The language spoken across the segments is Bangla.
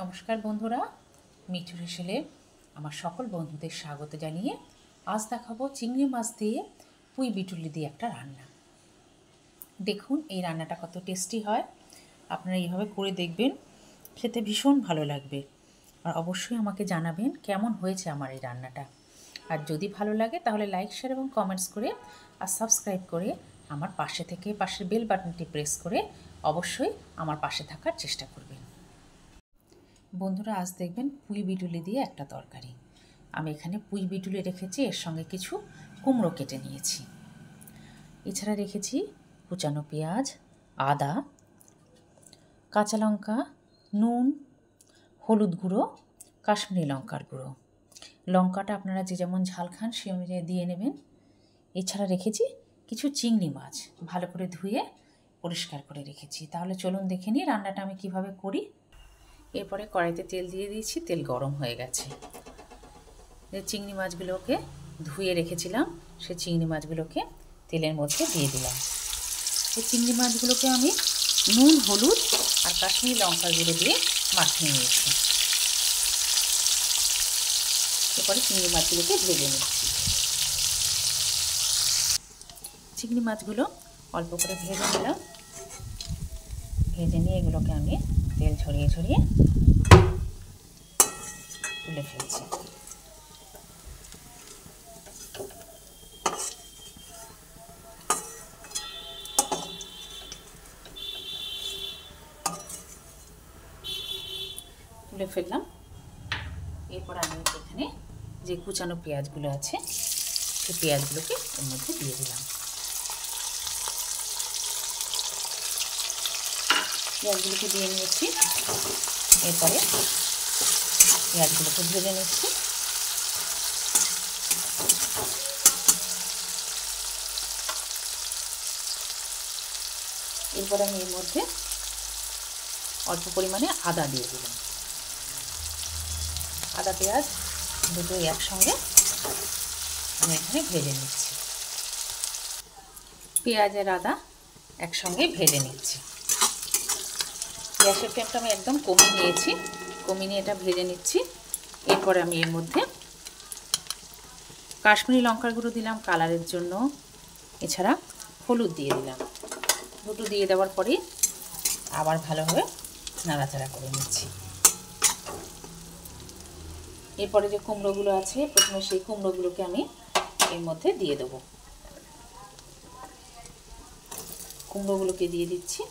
নমস্কার বন্ধুরা, মিঠু হেসেলে আমার সকল বন্ধুদের স্বাগত জানিয়ে আজ দেখাবো চিংড়ি মাছ দিয়ে পুঁই বিটুলি দিয়ে একটা রান্না। দেখুন এই রান্নাটা কত টেস্টি হয়। আপনারা এইভাবে করে দেখবেন, খেতে ভীষণ ভালো লাগবে। আর অবশ্যই আমাকে জানাবেন কেমন হয়েছে আমার এই রান্নাটা। আর যদি ভালো লাগে তাহলে লাইক, শেয়ার এবং কমেন্টস করে আর সাবস্ক্রাইব করে আমার পাশে থেকে পাশের বেল বাটনটি প্রেস করে অবশ্যই আমার পাশে থাকার চেষ্টা করবেন। বন্ধুরা, আজ দেখবেন পুঁই বিটুলি দিয়ে একটা তরকারি। আমি এখানে পুঁই বিটুলি রেখেছি, এর সঙ্গে কিছু কুমড়ো কেটে নিয়েছি। এছাড়া রেখেছি কুচানো পেঁয়াজ, আদা, কাঁচা লঙ্কা, নুন, হলুদ গুঁড়ো, কাশ্মীরি লঙ্কার গুঁড়ো। লঙ্কাটা আপনারা যে যেমন ঝাল খান সেই অনুযায়ী দিয়ে নেবেন। এছাড়া রেখেছি কিছু চিংড়ি মাছ, ভালো করে ধুয়ে পরিষ্কার করে রেখেছি। তাহলে চলুন দেখে নিই রান্নাটা আমি কিভাবে করি। এরপরে কড়াইতে তেল দিয়ে দিয়েছি, তেল গরম হয়ে গেছে। যে চিংড়ি মাছগুলোকে ধুয়ে রেখেছিলাম সেই চিংড়ি মাছগুলোকে তেলের মধ্যে দিয়ে দিলাম। এই চিংড়ি মাছগুলোকে আমি নুন, হলুদ আর কাশ্মীরি লঙ্কার গুঁড়ো দিয়ে মাখিয়ে নিয়েছি। এরপরে চিংড়ি মাছগুলোকে ভেজে নিচ্ছি। চিংড়ি মাছগুলো অল্প করে ভেজে নিলাম। ভেজে নিয়ে এগুলোকে আমি তেল ছড়িয়ে ছড়িয়ে তুলে ফেলছি। তুলে ফেললাম। এরপর আমি এখানে যে কুচানো পেঁয়াজগুলো আছে সেই পেঁয়াজগুলোকে এর মধ্যে দিয়ে দিলাম। পেঁয়াজগুলোকে দিয়ে নিয়েছি। এরপরে পেঁয়াজগুলোকে ভেজে নিচ্ছি। এরপরে আমি এর মধ্যে অল্প পরিমাণে আদা দিয়ে দিলাম। আদা পেঁয়াজ দুটোই একসঙ্গে আমি এখানে ভেজে নিচ্ছি। পেঁয়াজ আর আদা একসঙ্গে ভেজে নিচ্ছি। গ্যাসের ফ্লেমটা আমি একদম কমিয়ে নিয়েছি, কমিয়ে নিয়ে এটা ভেজে নিচ্ছি। এরপরে আমি এর মধ্যে কাশ্মীরি লঙ্কার গুঁড়ো দিলাম কালারের জন্য, এছাড়া হলুদ দিয়ে দিলাম। দুটো দিয়ে দেওয়ার পরে আবার ভালোভাবে নাড়াচাড়া করে নিচ্ছি। এরপরে যে কুমড়োগুলো আছে প্রথমে সেই কুমড়োগুলোকে আমি এর মধ্যে দিয়ে দেবো। কুমড়োগুলোকে দিয়ে দিচ্ছি।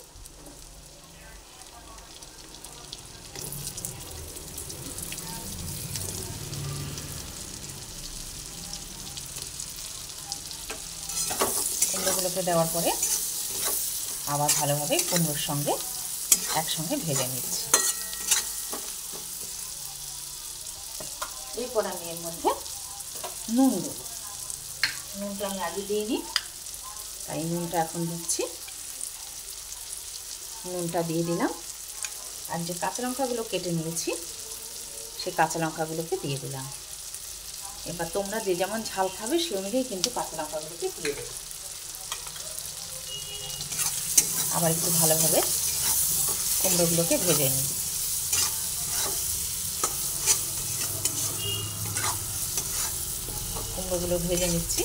কুমড়োগুলোকে দেওয়ার পরে আবার ভালোভাবে কুমড়োর সঙ্গে একসঙ্গে ভেজে নিচ্ছি। এরপর আমি এর মধ্যে নুন দেবো। নুনটা আমি আগে দিইনি, তাই নুনটা এখন দিচ্ছি। নুনটা দিয়ে দিলাম। আর যে কাঁচা লঙ্কাগুলো কেটে নিয়েছি সেই কাঁচা লঙ্কাগুলোকে দিয়ে দিলাম। এবার তোমরা যে যেমন ঝাল খাবে সেই অনুযায়ী কিন্তু কাঁচা লঙ্কাগুলোকে দিয়ে দেবে। আবার একটু ভালোভাবে কুমড়োগুলোকে ভেজে নিই। কুমড়োগুলো ভেজে নিচ্ছি।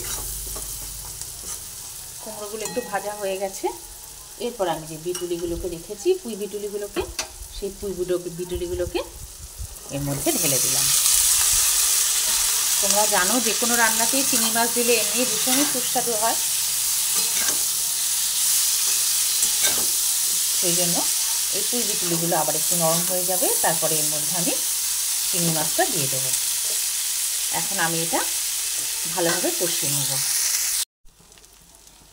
কুমড়োগুলো একটু ভাজা হয়ে গেছে। এরপর আমি যে বিটুলিগুলোকে রেখেছি, পুঁই বিটুলিগুলোকে, সেই পুঁই বিটুলিগুলোকে এর মধ্যে ঢেলে দিলাম। তোমরা জানো যে কোনো রান্নাতেই চিংড়ি মাছ দিলে এমনি ভীষণই সুস্বাদু হয়, সেই জন্য এই পুঁই বিটুলিগুলো আবার একটু নরম হয়ে যাবে। তারপরে এর মধ্যে আমি চিংড়ি মাছটা দিয়ে দেবো। এখন আমি এটা ভালোভাবে কষিয়ে নেব।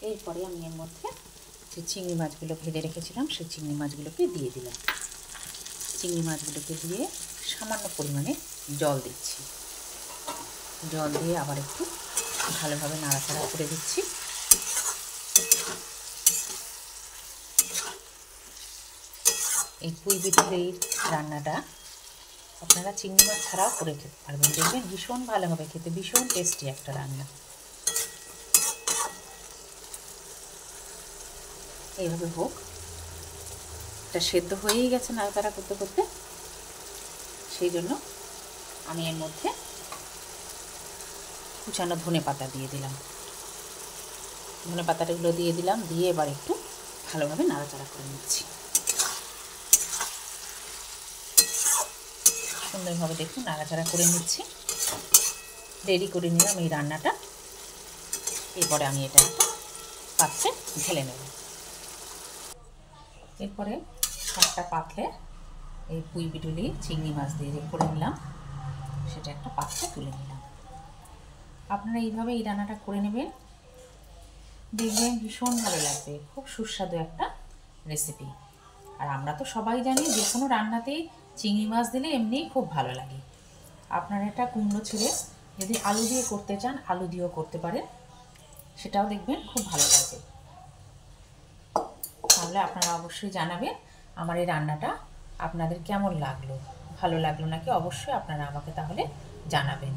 এরপরে আমি এর মধ্যে যে চিংড়ি মাছগুলো ভেজে রেখেছিলাম সেই চিংড়ি মাছগুলোকে দিয়ে দিলাম। চিংড়ি মাছগুলোকে দিয়ে সামান্য পরিমাণে জল দিচ্ছি। জল দিয়ে আবার একটু ভালোভাবে নাড়াচাড়া করে দিচ্ছি। এই পুঁই বিটুলির রান্নাটা আপনারা চিংড়ি মাছ ছাড়াও করে খেতে পারবেন, দেখবেন ভীষণ ভালো হবে খেতে, ভীষণ টেস্টি একটা রান্না। এইভাবে হোক, এটা সেদ্ধ হয়েই গেছে নাড়াচাড়া করতে করতে। সেই জন্য আমি এর মধ্যে কুচানো ধনে পাতা দিয়ে দিলাম। ধনে পাতাগুলো দিয়ে দিলাম, দিয়ে এবার একটু ভালোভাবে নাড়াচাড়া করে নিচ্ছি। সুন্দরভাবে দেখুন নাড়াচাড়া করে নিচ্ছি। রেডি করে নিলাম এই রান্নাটা। এরপরে আমি এটা একটা পাত্রে ঢেলে নেব। এরপরে একটা পাত্রে এই পুঁই বিটুলি চিংড়ি মাছ দিয়ে যে করে নিলাম সেটা একটা পাত্রে তুলে নিলাম। আপনারা এইভাবে এই রান্নাটা করে নেবেন, দেখবেন ভীষণ ভালো লাগবে। খুব সুস্বাদু একটা রেসিপি। আর আমরা তো সবাই জানি যে কোনো রান্নাতেই চিংড়ি মাছ দিলে এমনিই খুব ভালো লাগে। আপনারা এটা কুমড়ো ছেড়ে যদি আলু দিয়ে করতে চান আলু দিয়েও করতে পারেন, সেটাও দেখবেন খুব ভালো লাগবে। তাহলে আপনারা অবশ্যই জানাবেন আমার এই রান্নাটা আপনাদের কেমন লাগলো, ভালো লাগলো নাকি অবশ্যই আপনারা আমাকে তাহলে জানাবেন।